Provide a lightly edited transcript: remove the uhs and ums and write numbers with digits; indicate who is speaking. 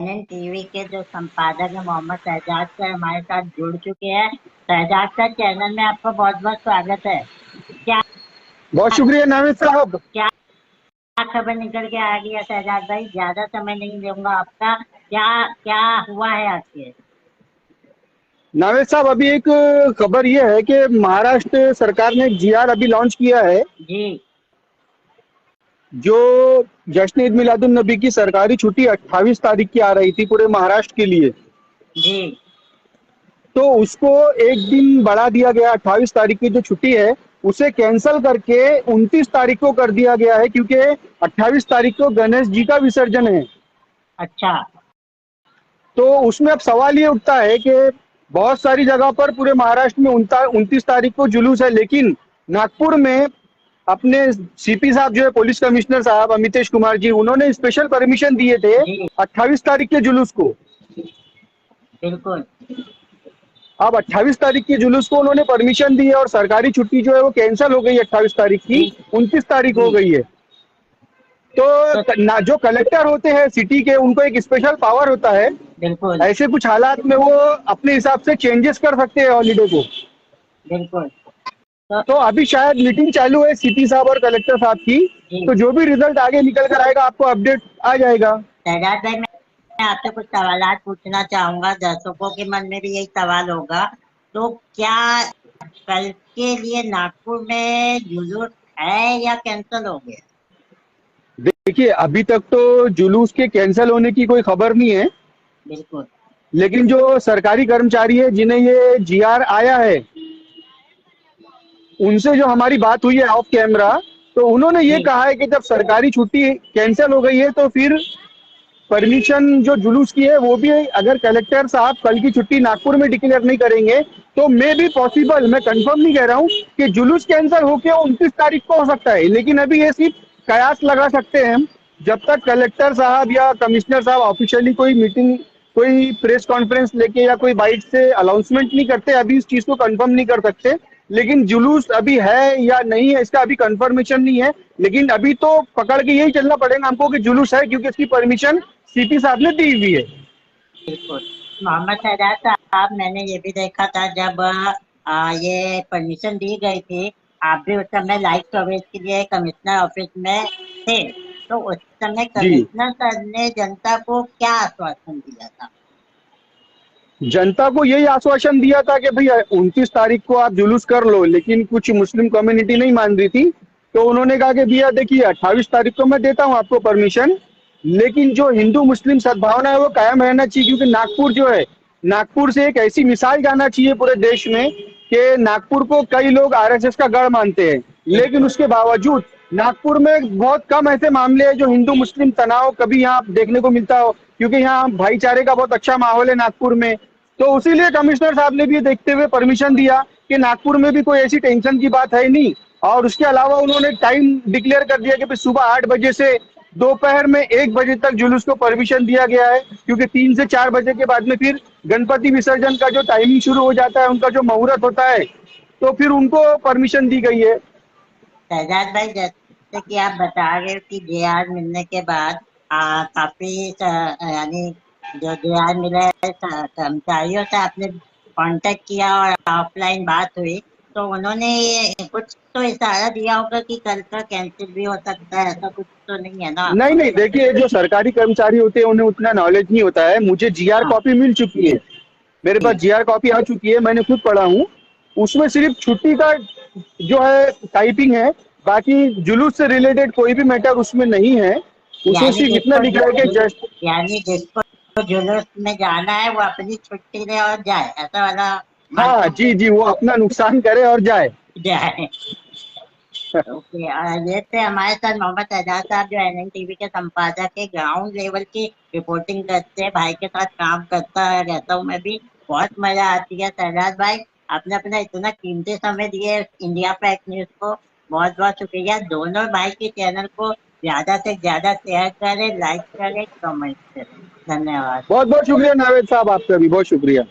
Speaker 1: NN TV के जो संपादक है मोहम्मद शहजाद सर हमारे साथ जुड़ चुके हैं। शहजाद सर, चैनल में आपका बहुत बहुत स्वागत है। क्या
Speaker 2: बहुत शुक्रिया नाविद साहब।
Speaker 1: क्या खबर निकल के आ गई है शहजाद भाई? ज्यादा समय नहीं दूंगा आपका। क्या क्या हुआ है आपके?
Speaker 2: नाविद साहब, अभी एक खबर ये है कि महाराष्ट्र सरकार ने एक जीआर अभी लॉन्च किया है,
Speaker 1: जी
Speaker 2: जो जश्न ईद मिलादुन नबी की सरकारी छुट्टी 28 तारीख की आ रही थी पूरे महाराष्ट्र के लिए।
Speaker 1: जी
Speaker 2: तो उसको एक दिन बढ़ा दिया गया। 28 तारीख की जो छुट्टी है उसे कैंसिल करके 29 तारीख को कर दिया गया है, क्योंकि 28 तारीख को गणेश जी का विसर्जन है।
Speaker 1: अच्छा।
Speaker 2: तो उसमें अब सवाल ये उठता है कि बहुत सारी जगह पर पूरे महाराष्ट्र में 29 तारीख को जुलूस है, लेकिन नागपुर में अपने सीपी साहब जो है, पुलिस कमिश्नर साहब अमितेश कुमार जी, उन्होंने स्पेशल परमिशन दिए थे
Speaker 1: जी
Speaker 2: 28 तारीख के जुलूस को।
Speaker 1: बिल्कुल।
Speaker 2: अब 28 तारीख के जुलूस को उन्होंने परमिशन दी है और सरकारी छुट्टी जो है वो कैंसिल हो गई है 28 तारीख की,
Speaker 1: जी
Speaker 2: 29 तारीख हो
Speaker 1: जी
Speaker 2: गई है। तो जो कलेक्टर होते हैं सिटी के, उनको एक स्पेशल पावर होता है।
Speaker 1: बिल्कुल
Speaker 2: ऐसे कुछ हालात में वो अपने हिसाब से चेंजेस कर सकते हैं हॉलीडे को।
Speaker 1: बिल्कुल। तो
Speaker 2: तो अभी शायद मीटिंग चालू है सीपी साहब और कलेक्टर साहब की।
Speaker 1: जी
Speaker 2: तो जो भी रिजल्ट आगे निकल कर आएगा आपको अपडेट आ जाएगा।
Speaker 1: शहजाद भाई, मैं आपसे कुछ सवालात पूछना चाहूंगा। दर्शकों के मन में भी यही सवाल होगा। तो क्या कल के लिए नागपुर में जुलूस है या कैंसिल हो गया?
Speaker 2: देखिए, अभी तक तो जुलूस के कैंसिल होने की कोई खबर नहीं है,
Speaker 1: बिल्कुल।
Speaker 2: लेकिन जो सरकारी कर्मचारी है जिन्हें ये जीआर आया है, उनसे जो हमारी बात हुई है ऑफ कैमरा, तो उन्होंने ये
Speaker 1: जी
Speaker 2: कहा है कि जब सरकारी छुट्टी कैंसिल हो गई है तो फिर परमिशन जो जुलूस की है वो भी, अगर कलेक्टर साहब कल की छुट्टी नागपुर में डिक्लेयर नहीं करेंगे तो मे भी पॉसिबल, मैं कंफर्म नहीं कह रहा हूँ कि जुलूस कैंसिल होके 29 तारीख को हो सकता है, लेकिन अभी ये सिर्फ कयास लगा सकते हैं हम। जब तक कलेक्टर साहब या कमिश्नर साहब ऑफिशियली कोई मीटिंग, कोई प्रेस कॉन्फ्रेंस लेके या कोई बाइट से अनाउंसमेंट नहीं करते, अभी इस चीज को कंफर्म नहीं कर सकते। लेकिन जुलूस अभी है या नहीं है इसका अभी कंफर्मेशन नहीं है, लेकिन अभी तो पकड़ के यही चलना पड़ेगा हमको कि जुलूस है, क्योंकि इसकी परमिशन सीपी साहब ने दी हुई है।
Speaker 1: बिल्कुल। मोहम्मद शहजाद साहब, मैंने ये भी देखा था जब ये परमिशन दी गई थी, आप भी उस समय लाइव कवरेज के लिए कमिश्नर ऑफिस में थे। तो उस समय
Speaker 2: जी,
Speaker 1: कमिश्नर सर ने जनता को क्या आश्वासन दिया था?
Speaker 2: जनता को यही आश्वासन दिया था कि भाई 29 तारीख को आप जुलूस कर लो, लेकिन कुछ मुस्लिम कम्युनिटी नहीं मान रही थी। तो उन्होंने कहा कि भैया देखिए, 28 तारीख को मैं देता हूँ आपको परमिशन, लेकिन जो हिंदू मुस्लिम सद्भावना है वो कायम रहना चाहिए, क्योंकि नागपुर जो है, नागपुर से एक ऐसी मिसाल जाना चाहिए पूरे देश में कि नागपुर को कई लोग आरएसएस का गढ़ मानते हैं, लेकिन
Speaker 1: बिल्कुल।
Speaker 2: उसके बावजूद नागपुर में बहुत कम ऐसे मामले हैं जो हिंदू मुस्लिम तनाव कभी यहाँ देखने को मिलता हो, क्योंकि यहाँ भाईचारे का बहुत अच्छा माहौल है नागपुर में। तो उसीलिए कमिश्नर साहब ने भी देखते हुए परमिशन दिया कि नागपुर में भी कोई ऐसी टेंशन की बात है नहीं। और उसके अलावा उन्होंने टाइम डिक्लेयर कर दिया कि भाई सुबह 8 बजे से दोपहर में 1 बजे तक जुलूस को परमिशन दिया गया है, क्योंकि 3 से 4 बजे के बाद में फिर गणपति विसर्जन का जो टाइमिंग शुरू हो जाता है, उनका जो मुहूर्त होता है, तो फिर उनको परमिशन दी गई है।
Speaker 1: शहजाद भाई, जैसे कि आप बता रहे हो कि जेआर मिलने के बाद काफी यानी जो जेआर मिला है कर्मचारियों से आपने कांटेक्ट किया और ऑफलाइन बात हुई, तो उन्होंने कुछ तो इशारा दिया होगा कि कल का कैंसिल भी हो सकता है, ऐसा कुछ तो नहीं है ना?
Speaker 2: नहीं नहीं, देखिए, जो सरकारी कर्मचारी होते हैं उन्हें उतना नॉलेज नहीं होता है। मुझे जीआर
Speaker 1: हाँ
Speaker 2: कॉपी मिल चुकी है, मेरे पास
Speaker 1: जी
Speaker 2: जीआर कॉपी आ चुकी है, मैंने खुद पढ़ा हूँ। उसमें सिर्फ छुट्टी का जो है टाइपिंग है, बाकी जुलूस से रिलेटेड कोई भी मैटर उसमें नहीं है। उसमें
Speaker 1: यानी
Speaker 2: सिर्फ इतना लिखा है कि जस्ट,
Speaker 1: यानी जिसको जुलूस में जाना है वो अपनी छुट्टी ले और जाए, ऐसा वाला मान
Speaker 2: हाँ
Speaker 1: सकते
Speaker 2: जी जी, वो अपना नुकसान करे और जाए।
Speaker 1: जाए। ओके। ये थे हमारे साथ मोहम्मद शहजाद साहब, जो एनएन टीवी के संपादक है। ग्राउंड लेवल की रिपोर्टिंग करते हैं, भाई के साथ काम करता है रहता हूँ मैं भी। बहुत मजा आती है शहजाद भाई। आपने अपना इतना कीमती समय दिए इंडिया पैक न्यूज को, बहुत बहुत शुक्रिया। दोनों भाई के चैनल को ज्यादा से ज्यादा शेयर करें, लाइक करें, कमेंट करें। धन्यवाद।
Speaker 2: बहुत बहुत शुक्रिया नावेद साहब, आपका भी बहुत शुक्रिया।